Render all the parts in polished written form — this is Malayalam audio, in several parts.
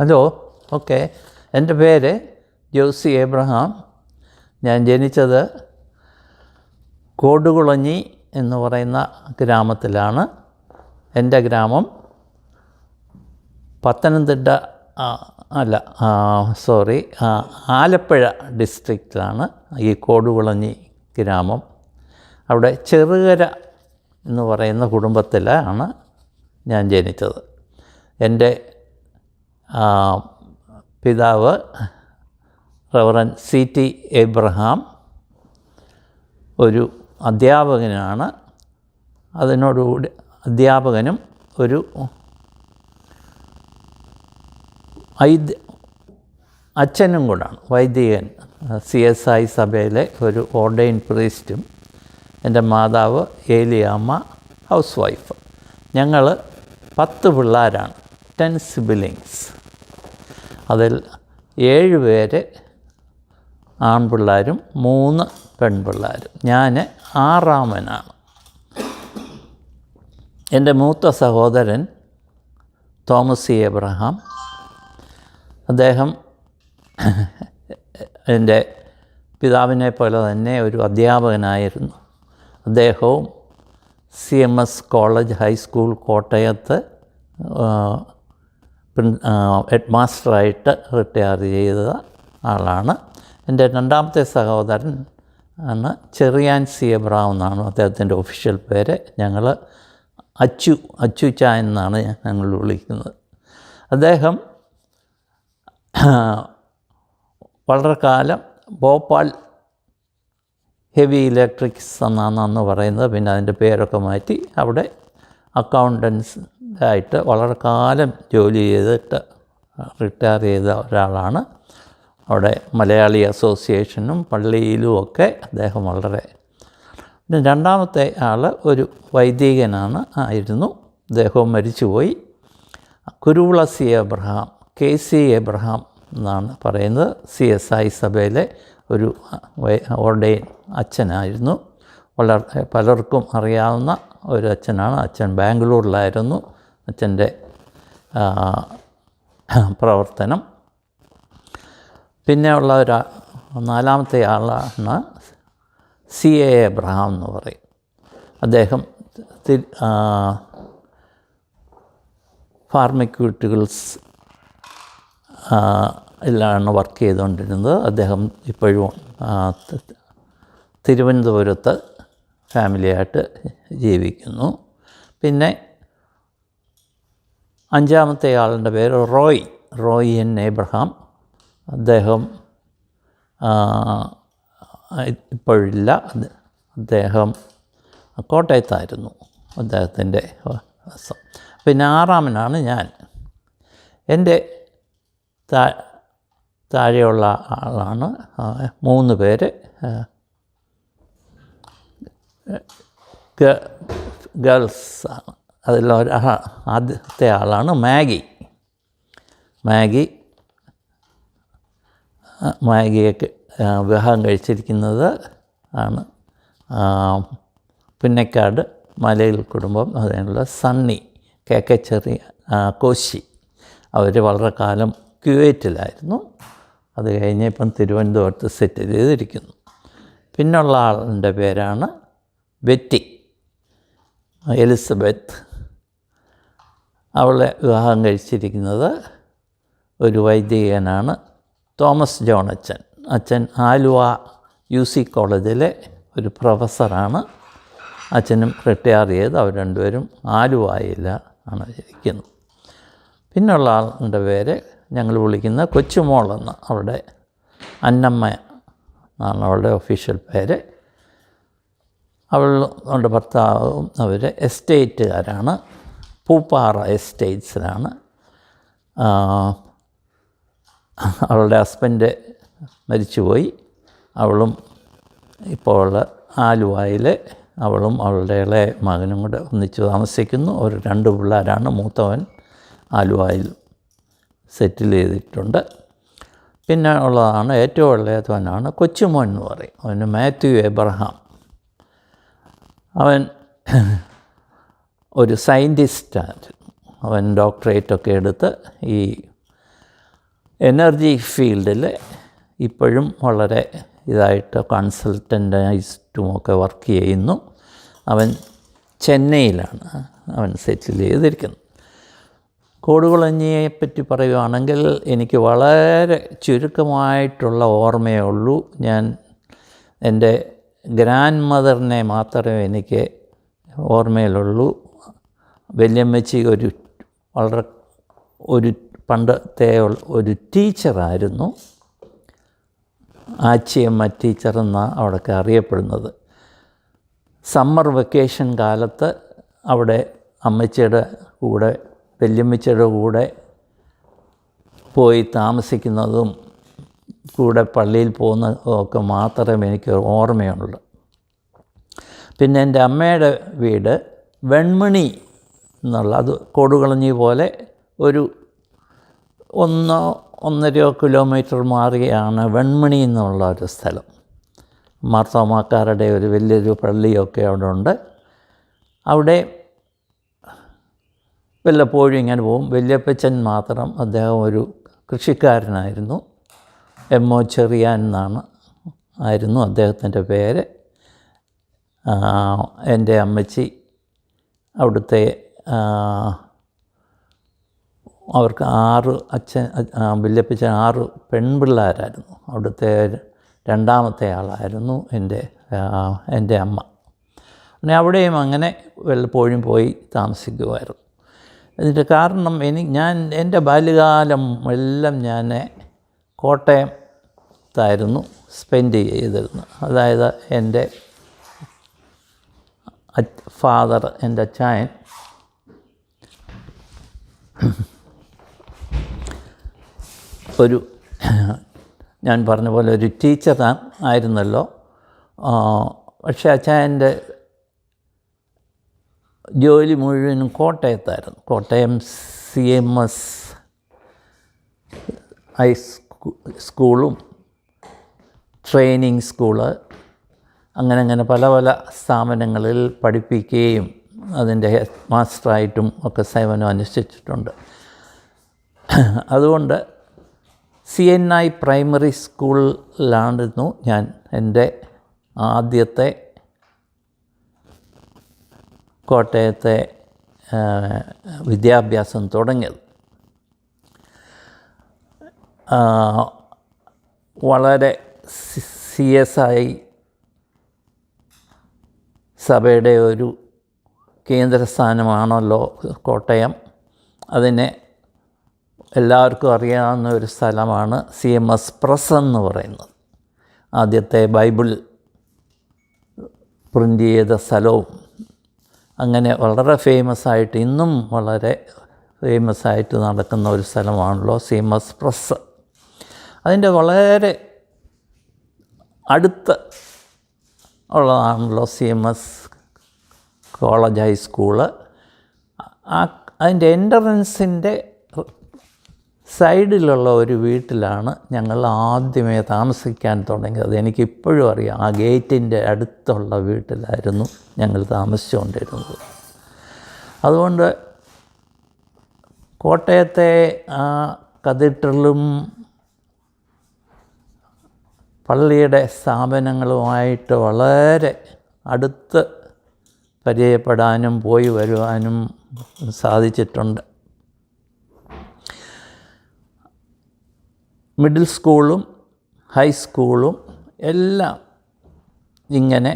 Hello, okay. എൻ്റെ പേര് ജോസി എബ്രഹാം. ഞാൻ ജനിച്ചത് കോടുകുളഞ്ഞി എന്ന് പറയുന്ന ഗ്രാമത്തിലാണ്. എൻ്റെ ഗ്രാമം പത്തനംതിട്ട ആലപ്പുഴ ഡിസ്ട്രിക്റ്റിലാണ് ഈ കോടുകുളഞ്ഞി ഗ്രാമം. അവിടെ ചെറുകര എന്ന് പറയുന്ന കുടുംബത്തിലാണ് ഞാൻ ജനിച്ചത്. എൻ്റെ പിതാവ് റവറൻ C.T. എബ്രഹാം ഒരു അധ്യാപകനാണ്. അതിനോടുകൂടി അധ്യാപകനും ഒരു അച്ഛനും കൂടാണ്, വൈദികൻ, CSI സഭയിലെ ഒരു ഓർഡൈൻ പ്രീസ്റ്റും. എൻ്റെ മാതാവ് ഏലിയാമ്മ ഹൗസ് വൈഫ്. ഞങ്ങൾ 10 പിള്ളേരാണ്, 10 സിബിലിങ്സ്. അതിൽ 7 പേര് ആൺപിള്ളേരും 3 പെൺപിള്ളേരും. ഞാൻ 6ാമനാണ്. എൻ്റെ മൂത്ത സഹോദരൻ തോമസ് C. എബ്രഹാം. അദ്ദേഹം എൻ്റെ പിതാവിനെ പോലെ തന്നെ ഒരു അധ്യാപകനായിരുന്നു. അദ്ദേഹവും CMS കോളേജ് ഹൈസ്കൂൾ കോട്ടയത്ത് ഹെഡ് മാസ്റ്ററായിട്ട് റിട്ടയർ ചെയ്ത ആളാണ്. എൻ്റെ 2ാമത്തെ സഹോദരൻ ആണ് ചെറിയാൻ C. എബ്രഹാം എന്നാണ് അദ്ദേഹത്തിൻ്റെ ഒഫീഷ്യൽ പേര്. ഞങ്ങൾ അച്ചുച്ച എന്നാണ് ഞങ്ങൾ വിളിക്കുന്നത്. അദ്ദേഹം വളരെ കാലം ഭോപ്പാൽ ഹെവി ഇലക്ട്രിക്സ് എന്നാണ് അന്ന് പറയുന്നത്. പിന്നെ അതിൻ്റെ പേരൊക്കെ മാറ്റി അവിടെ അക്കൗണ്ടൻസ് ആയിട്ട് വളരെ കാലം ജോലി ചെയ്തിട്ട് റിട്ടയർ ചെയ്ത ഒരാളാണ്. അവിടെ മലയാളി അസോസിയേഷനും പള്ളിയിലും ഒക്കെ അദ്ദേഹം വളരെ. പിന്നെ 2ാമത്തെ ആൾ ഒരു വൈദികനാണ് ആയിരുന്നു. അദ്ദേഹവും മരിച്ചുപോയി. Kuruvila C. Abraham, KC Abraham എന്നാണ് പറയുന്നത്. CSI സഭയിലെ ഒരു ഓർഡൈൻ അച്ഛനായിരുന്നു. വളരെ പലർക്കും അറിയാവുന്ന ഒരു അച്ഛനാണ്. അച്ഛൻ ബാംഗ്ലൂരിലായിരുന്നു അച്ഛൻ്റെ പ്രവർത്തനം. പിന്നെ ഉള്ള 4ാമത്തെ ആളാണ് CA എബ്രഹാം എന്ന് പറയും. അദ്ദേഹം ഫാർമസ്യൂട്ടിക്കൽസ് ലാണ് വർക്ക് ചെയ്തുകൊണ്ടിരുന്നത്. അദ്ദേഹം ഇപ്പോഴും തിരുവനന്തപുരത്ത് ഫാമിലിയായിട്ട് ജീവിക്കുന്നു. പിന്നെ 5ാമത്തെ ആളുടെ പേര് റോയ് N. എബ്രഹാം. അദ്ദേഹം ഇപ്പോഴില്ല. അദ്ദേഹം കോട്ടയത്തായിരുന്നു അദ്ദേഹത്തിൻ്റെ വാസം. പിന്നെ 6ാമനാണ് ഞാൻ. എൻ്റെ താഴെയുള്ള ആളാണ് 3 പേര് ഗേൾസാണ്. അതിൽ ആദ്യത്തെ ആളാണ് മാഗിയൊക്കെ വിവാഹം കഴിച്ചിരിക്കുന്നത് ആണ് പുന്നക്കാട് മലയിൽ കുടുംബം. അതിനുള്ള സണ്ണി ചെറിയ കോശി. അവർ വളരെ കാലം കുവൈറ്റിലായിരുന്നു. അത് കഴിഞ്ഞ് ഇപ്പം തിരുവനന്തപുരത്ത് സെറ്റിൽ ചെയ്തിരിക്കുന്നു. പിന്നുള്ള ആളിൻ്റെ പേരാണ് ബെറ്റി എലിസബത്ത്. അവളെ വിവാഹം കഴിച്ചിരിക്കുന്നത് ഒരു വൈദികനാണ്, തോമസ് ജോൺ അച്ഛൻ. അച്ഛൻ ആലുവ UC കോളേജിലെ ഒരു പ്രൊഫസറാണ്. അച്ഛനും റിട്ടയർ ചെയ്ത് അവർ 2 പേരും ആലുവയില്ല ആണ് ഇരിക്കുന്നത്. പിന്നുള്ള ആളുടെ പേര് ഞങ്ങൾ വിളിക്കുന്ന കൊച്ചുമോളെന്ന്. അവളുടെ അന്നമ്മ എന്നാണ് അവളുടെ ഒഫീഷ്യൽ പേര്. അവളുടെ ഭർത്താവും അവർ എസ്റ്റേറ്റുകാരാണ്, പൂപ്പാറ എസ്റ്റേറ്റ്സിലാണ്. അവളുടെ ഹസ്ബൻഡ് മരിച്ചുപോയി. അവളും ഇപ്പോൾ ആലുവയിൽ അവളും അവളുടെ ഇളയ മകനും കൂടെ ഒന്നിച്ച് താമസിക്കുന്നു. ഒരു 2 പിള്ളേരാണ്. മൂത്തവൻ ആലുവയിൽ സെറ്റിൽ ചെയ്തിട്ടുണ്ട്. പിന്നെ ഉള്ളതാണ് ഏറ്റവും ഇളയവനാണ് കൊച്ചുമോൻ എന്ന് പറയും. അവന് മാത്യു എബ്രഹാം. അവൻ ഒരു സയൻറ്റിസ്റ്റാണ്. അവൻ ഡോക്ടറേറ്റൊക്കെ എടുത്ത് ഈ എനർജി ഫീൽഡിൽ ഇപ്പോഴും വളരെ ഇതായിട്ട് കൺസൾട്ടൻ്റായിട്ടുമൊക്കെ വർക്ക് ചെയ്യുന്നു. അവൻ ചെന്നൈയിലാണ് അവൻ സെറ്റിൽ ചെയ്തിരിക്കുന്നത്. കോടുകുളഞ്ഞിയെപ്പറ്റി പറയുകയാണെങ്കിൽ എനിക്ക് വളരെ ചുരുക്കമായിട്ടുള്ള ഓർമ്മയേ ഉള്ളൂ. ഞാൻ എൻ്റെ ഗ്രാൻഡ് മദറിനെ മാത്രമേ എനിക്ക് ഓർമ്മയിലുള്ളൂ. വല്യമ്മച്ചി വളരെ പണ്ടത്തെ ഒരു ടീച്ചറായിരുന്നു. ആച്ചിയമ്മ ടീച്ചർ എന്നാണ് അവിടെയൊക്കെ അറിയപ്പെടുന്നത്. സമ്മർ വെക്കേഷൻ കാലത്ത് അവിടെ അമ്മച്ചിയുടെ കൂടെ വല്യമ്മച്ചിയുടെ കൂടെ പോയി താമസിക്കുന്നതും കൂടെ പള്ളിയിൽ പോകുന്നതും ഒക്കെ മാത്രമേ എനിക്ക് ഓർമ്മയുള്ളൂ. പിന്നെ എൻ്റെ അമ്മയുടെ വീട് വെൺമണി എന്നുള്ള, അത് കോടുകുളഞ്ഞി പോലെ ഒരു 1-1.5 കിലോമീറ്റർ മാറിയാണ് വെൺമണി എന്നുള്ള ഒരു സ്ഥലം. മാർത്തോമാക്കാരുടെ ഒരു വലിയൊരു പള്ളിയൊക്കെ അവിടെ ഉണ്ട്. അവിടെ വല്ലപ്പോഴും ഇങ്ങനെ പോകും. വല്യപ്പച്ചൻ മാത്രം, അദ്ദേഹം ഒരു കൃഷിക്കാരനായിരുന്നു. എമ്മോ ചെറിയാൻ ആയിരുന്നു അദ്ദേഹത്തിൻ്റെ പേര്. എൻ്റെ അമ്മച്ചി അവിടുത്തെ അവർക്ക് 6 വല്യപ്പച്ചൻ 6 പെൺപിള്ളേരായിരുന്നു. അവിടുത്തെ 2ാമത്തെ ആളായിരുന്നു എൻ്റെ അമ്മ. പിന്നെ അവിടെയും അങ്ങനെ വല്ലപ്പോഴും പോയി താമസിക്കുമായിരുന്നു. ഇതിൻ്റെ കാരണം എൻ്റെ ബാല്യകാലം എല്ലാം ഞാൻ കോട്ടയത്തായിരുന്നു സ്പെൻഡ് ചെയ്തിരുന്നത്. അതായത് എൻ്റെ ഫാദർ, എൻ്റെ അച്ചായൻ ഞാൻ പറഞ്ഞ പോലെ ഒരു ടീച്ചർ ആയിരുന്നല്ലോ. പക്ഷേ അച്ചായൻ്റെ ജോലി മുഴുവനും കോട്ടയത്തായിരുന്നു. കോട്ടയം CMS സ്കൂളും ട്രെയിനിങ് സ്കൂള് അങ്ങനെ പല പല സ്ഥാപനങ്ങളിൽ പഠിപ്പിക്കുകയും അതിൻ്റെ ഹെഡ് മാസ്റ്ററായിട്ടും ഒക്കെ സേവനം അനുഷ്ഠിച്ചിട്ടുണ്ട്. അതുകൊണ്ട് CNI പ്രൈമറി സ്കൂളിലായിരുന്നു ഞാൻ എൻ്റെ ആദ്യത്തെ കോട്ടയത്തെ വിദ്യാഭ്യാസം തുടങ്ങിയത്. വളരെ CSI സഭയുടെ ഒരു കേന്ദ്രസ്ഥാനമാണല്ലോ കോട്ടയം. അതിനെ എല്ലാവർക്കും അറിയാവുന്ന ഒരു സ്ഥലമാണ് CMS പ്രസ് എന്ന് പറയുന്നത്. ആദ്യത്തെ ബൈബിൾ പ്രിൻ്റ് ചെയ്ത സ്ഥലവും അങ്ങനെ വളരെ ഫേമസായിട്ട്, ഇന്നും വളരെ ഫേമസായിട്ട് നടക്കുന്ന ഒരു സ്ഥലമാണല്ലോ CMS പ്രസ്. അതിൻ്റെ വളരെ അടുത്ത് ഉള്ളതാണല്ലോ CMS കോളേജ് ഹൈസ്കൂള്. അതിൻ്റെ എൻട്രൻസിൻ്റെ സൈഡിലുള്ള ഒരു വീട്ടിലാണ് ഞങ്ങൾ ആദ്യമേ താമസിക്കാൻ തുടങ്ങിയത്. എനിക്കിപ്പോഴും അറിയാം, ആ ഗേറ്റിൻ്റെ അടുത്തുള്ള വീട്ടിലായിരുന്നു ഞങ്ങൾ താമസിച്ചുകൊണ്ടിരുന്നത്. അതുകൊണ്ട് കോട്ടയത്തെ ആ കത്തീഡ്രലും പള്ളിയുടെ സ്ഥാപനങ്ങളുമായിട്ട് വളരെ അടുത്ത് പരിചയപ്പെടാനും പോയി വരുവാനും സാധിച്ചിട്ടുണ്ട്. മിഡിൽ സ്കൂളും ഹൈസ്കൂളും എല്ലാം ഇങ്ങനെ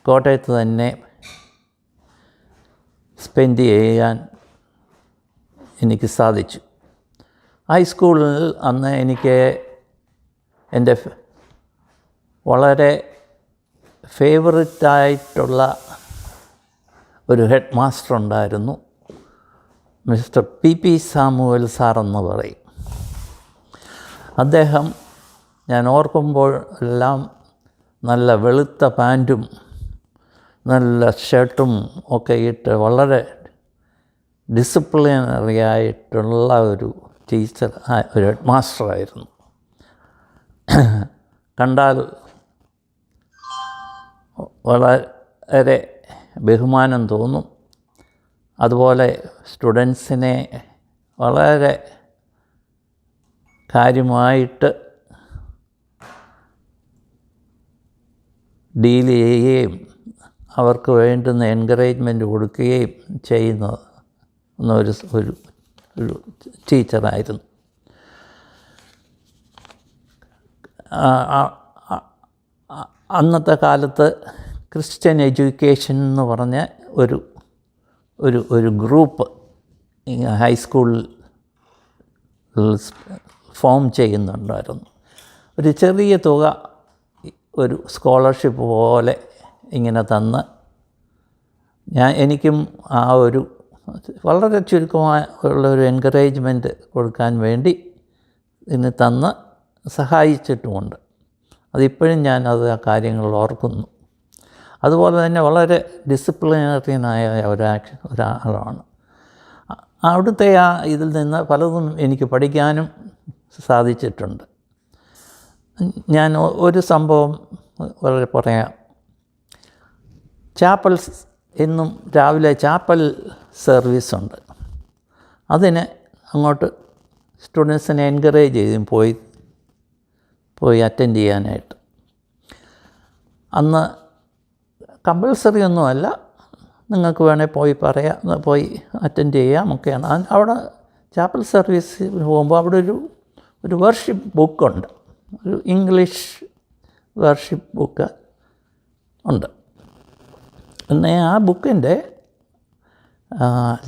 കോട്ടയത്ത് തന്നെ സ്പെൻഡ് ചെയ്യാൻ എനിക്ക് സാധിച്ചു. ഹൈസ്കൂളിൽ അന്ന് എനിക്ക് എൻ്റെ വളരെ ഫേവററ്റായിട്ടുള്ള ഒരു ഹെഡ് മാസ്റ്റർ ഉണ്ടായിരുന്നു. മിസ്റ്റർ PP സാമുവൽ സാറെന്ന് പറയും. അദ്ദേഹം, ഞാൻ ഓർക്കുമ്പോൾ എല്ലാം, നല്ല വെളുത്ത പാൻറ്റും നല്ല ഷർട്ടും ഒക്കെ ഇട്ട് വളരെ ഡിസിപ്ലിനറി ആയിട്ടുള്ള ഒരു ടീച്ചർ, ഒരു ഹെഡ് മാസ്റ്ററായിരുന്നു. കണ്ടാൽ വളരെ ബഹുമാനം തോന്നും. അതുപോലെ സ്റ്റുഡൻസിനെ വളരെ കാര്യമായിട്ട് ഡീൽ ചെയ്യുകയും അവർക്ക് വേണ്ടുന്ന എൻകറേജ്മെൻറ്റ് കൊടുക്കുകയും ചെയ്യുന്ന ഒരു ഒരു ടീച്ചറായിരുന്നു. അന്നത്തെ കാലത്ത് ക്രിസ്ത്യൻ എഡ്യൂക്കേഷൻ എന്ന് പറഞ്ഞ ഒരു ഗ്രൂപ്പ് ഹൈസ്കൂളിൽ ഫോം ചെയ്യുന്നുണ്ടായിരുന്നു. ഒരു ചെറിയ തുക ഒരു സ്കോളർഷിപ്പ് പോലെ ഇങ്ങനെ തന്ന് എനിക്കും ആ ഒരു വളരെ ചുരുക്കമായുള്ളൊരു എൻകറേജ്മെൻറ്റ് കൊടുക്കാൻ വേണ്ടി ഇതിന് തന്ന് സഹായിച്ചിട്ടുമുണ്ട്. അതിപ്പോഴും ഞാനത് ആ കാര്യങ്ങൾ ഓർക്കുന്നു. അതുപോലെ തന്നെ വളരെ ഡിസിപ്ലിനറിയനായ ഒരാളാണ്. അവിടുത്തെ ഇതിൽ നിന്ന് പലതും എനിക്ക് പഠിക്കാനും സാധിച്ചിട്ടുണ്ട്. ഞാൻ ഒരു സംഭവം വളരെ പറയാം. എന്നും രാവിലെ ചാപ്പൽ സർവീസുണ്ട്. അതിന് അങ്ങോട്ട് സ്റ്റുഡൻസിനെ എൻകറേജ് ചെയ്യും പോയി അറ്റൻഡ് ചെയ്യാനായിട്ട്. അന്ന് കമ്പൽസറി ഒന്നുമല്ല, നിങ്ങൾക്ക് വേണേൽ പോയി അറ്റൻഡ് ചെയ്യാം ഒക്കെയാണ്. അവിടെ ചാപ്പൽ സർവീസ് പോകുമ്പോൾ അവിടെ ഒരു വർഷിപ്പ് ബുക്കുണ്ട്, ഒരു ഇംഗ്ലീഷ് വർഷിപ്പ് ബുക്ക് ഉണ്ട്. പിന്നെ ആ ബുക്കിൻ്റെ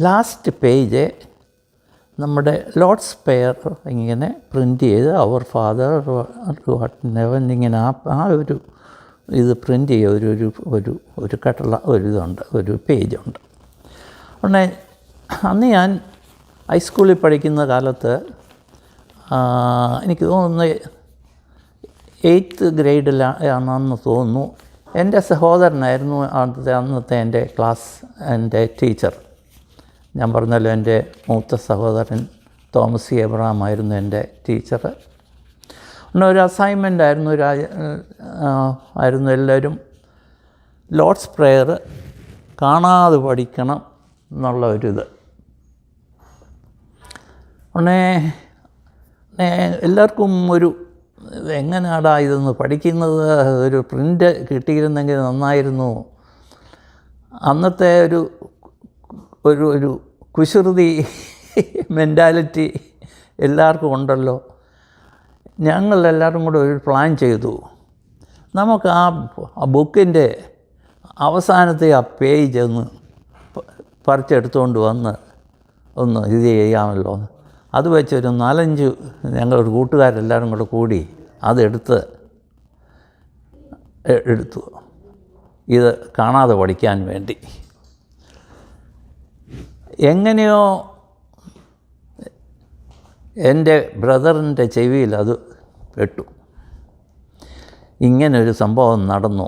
ലാസ്റ്റ് പേജ് നമ്മുടെ ലോർഡ്സ് പ്രേയർ ഇങ്ങനെ പ്രിൻ്റ് ചെയ്ത് അവർ ഫാദർ നെവൻ ഇങ്ങനെ ആ ഒരു ഇത് പ്രിൻ്റ് ചെയ്യുക ഒരു കട്ടുള്ള ഇതുണ്ട്, ഒരു പേജുണ്ട്. ഉടനെ അന്ന് ഞാൻ ഹൈസ്കൂളിൽ പഠിക്കുന്ന കാലത്ത് എനിക്ക് തോന്നുന്നു 8th ഗ്രേഡിലാണെന്ന് തോന്നുന്നു. എൻ്റെ സഹോദരനായിരുന്നു അന്നത്തെ എൻ്റെ ടീച്ചർ. ഞാൻ പറഞ്ഞല്ലോ, എൻ്റെ മൂത്ത സഹോദരൻ തോമസ് എബ്രഹാം ആയിരുന്നു എൻ്റെ ടീച്ചർ. പിന്നെ ഒരു അസൈൻമെൻ്റ് ആയിരുന്നു എല്ലാവരും ലോർഡ്സ് പ്രേയർ കാണാതെ പഠിക്കണം എന്നുള്ള ഒരിത്. ഉടനെ എല്ലാവർക്കും എങ്ങനെയാടാ ഇതൊന്ന് പഠിക്കുന്നത്, ഒരു പ്രിൻ്റ് കിട്ടിയിരുന്നെങ്കിൽ നന്നായിരുന്നു. അന്നത്തെ ഒരു കുസൃതി മെൻറ്റാലിറ്റി എല്ലാവർക്കും ഉണ്ടല്ലോ. ഞങ്ങളെല്ലാവരും കൂടെ ഒരു പ്ലാൻ ചെയ്തു. നമുക്ക് ആ ബുക്കിൻ്റെ അവസാനത്തെ ആ പേജ് ഒന്ന് പറിച്ചെടുത്തുകൊണ്ട് വന്ന് ഇത് ചെയ്യാമല്ലോ. അത് വെച്ചൊരു 4-5 ഞങ്ങളൊരു കൂട്ടുകാരെല്ലാവരും കൂടെ കൂടി അതെടുത്തു ഇത് കാണാതെ പഠിക്കാൻ വേണ്ടി. എങ്ങനെയോ എൻ്റെ ബ്രദറിൻ്റെ ചെവിയിൽ അത് പെട്ടു. ഇങ്ങനൊരു സംഭവം നടന്നു.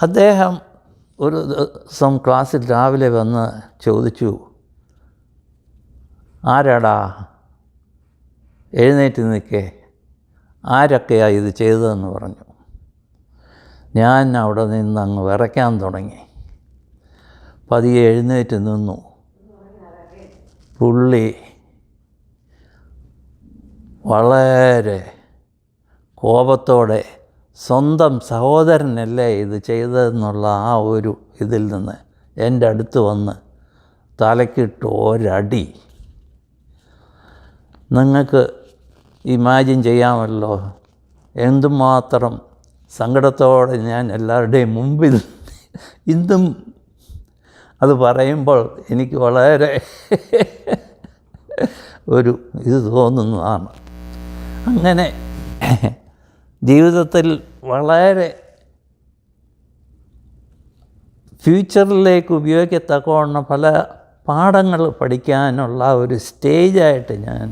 അദ്ദേഹം ഒരു ദിവസം ക്ലാസ്സിൽ രാവിലെ വന്ന് ചോദിച്ചു, ആരാടാ എഴുന്നേറ്റ് നിൽക്കേ, ആരൊക്കെയാണ് ഇത് ചെയ്തതെന്ന് പറഞ്ഞു. ഞാൻ അവിടെ നിന്ന് അങ്ങ് വിറയ്ക്കാൻ തുടങ്ങി. പതിയെ എഴുന്നേറ്റ് നിന്നു. പുള്ളി വളരെ കോപത്തോടെ സ്വന്തം സഹോദരനല്ലേ ഇത് ചെയ്തതെന്നുള്ള ആ ഒരു ഇതിൽ നിന്ന് എൻ്റെ അടുത്ത് വന്ന് തലക്കിട്ട് ഒരടി. നിങ്ങൾക്ക് ഇമാജിൻ ചെയ്യാമല്ലോ എന്തുമാത്രം സങ്കടത്തോടെ ഞാൻ എല്ലാവരുടെയും മുമ്പിൽ ഇന്നും അത് പറയുമ്പോൾ എനിക്ക് വളരെ ഇത് തോന്നുന്നതാണ്. അങ്ങനെ ജീവിതത്തിൽ വളരെ ഫ്യൂച്ചറിലേക്ക് ഉപയോഗിക്കത്തക്കവണ്ണം പല പാഠങ്ങൾ പഠിക്കാനുള്ള ഒരു സ്റ്റേജായിട്ട് ഞാൻ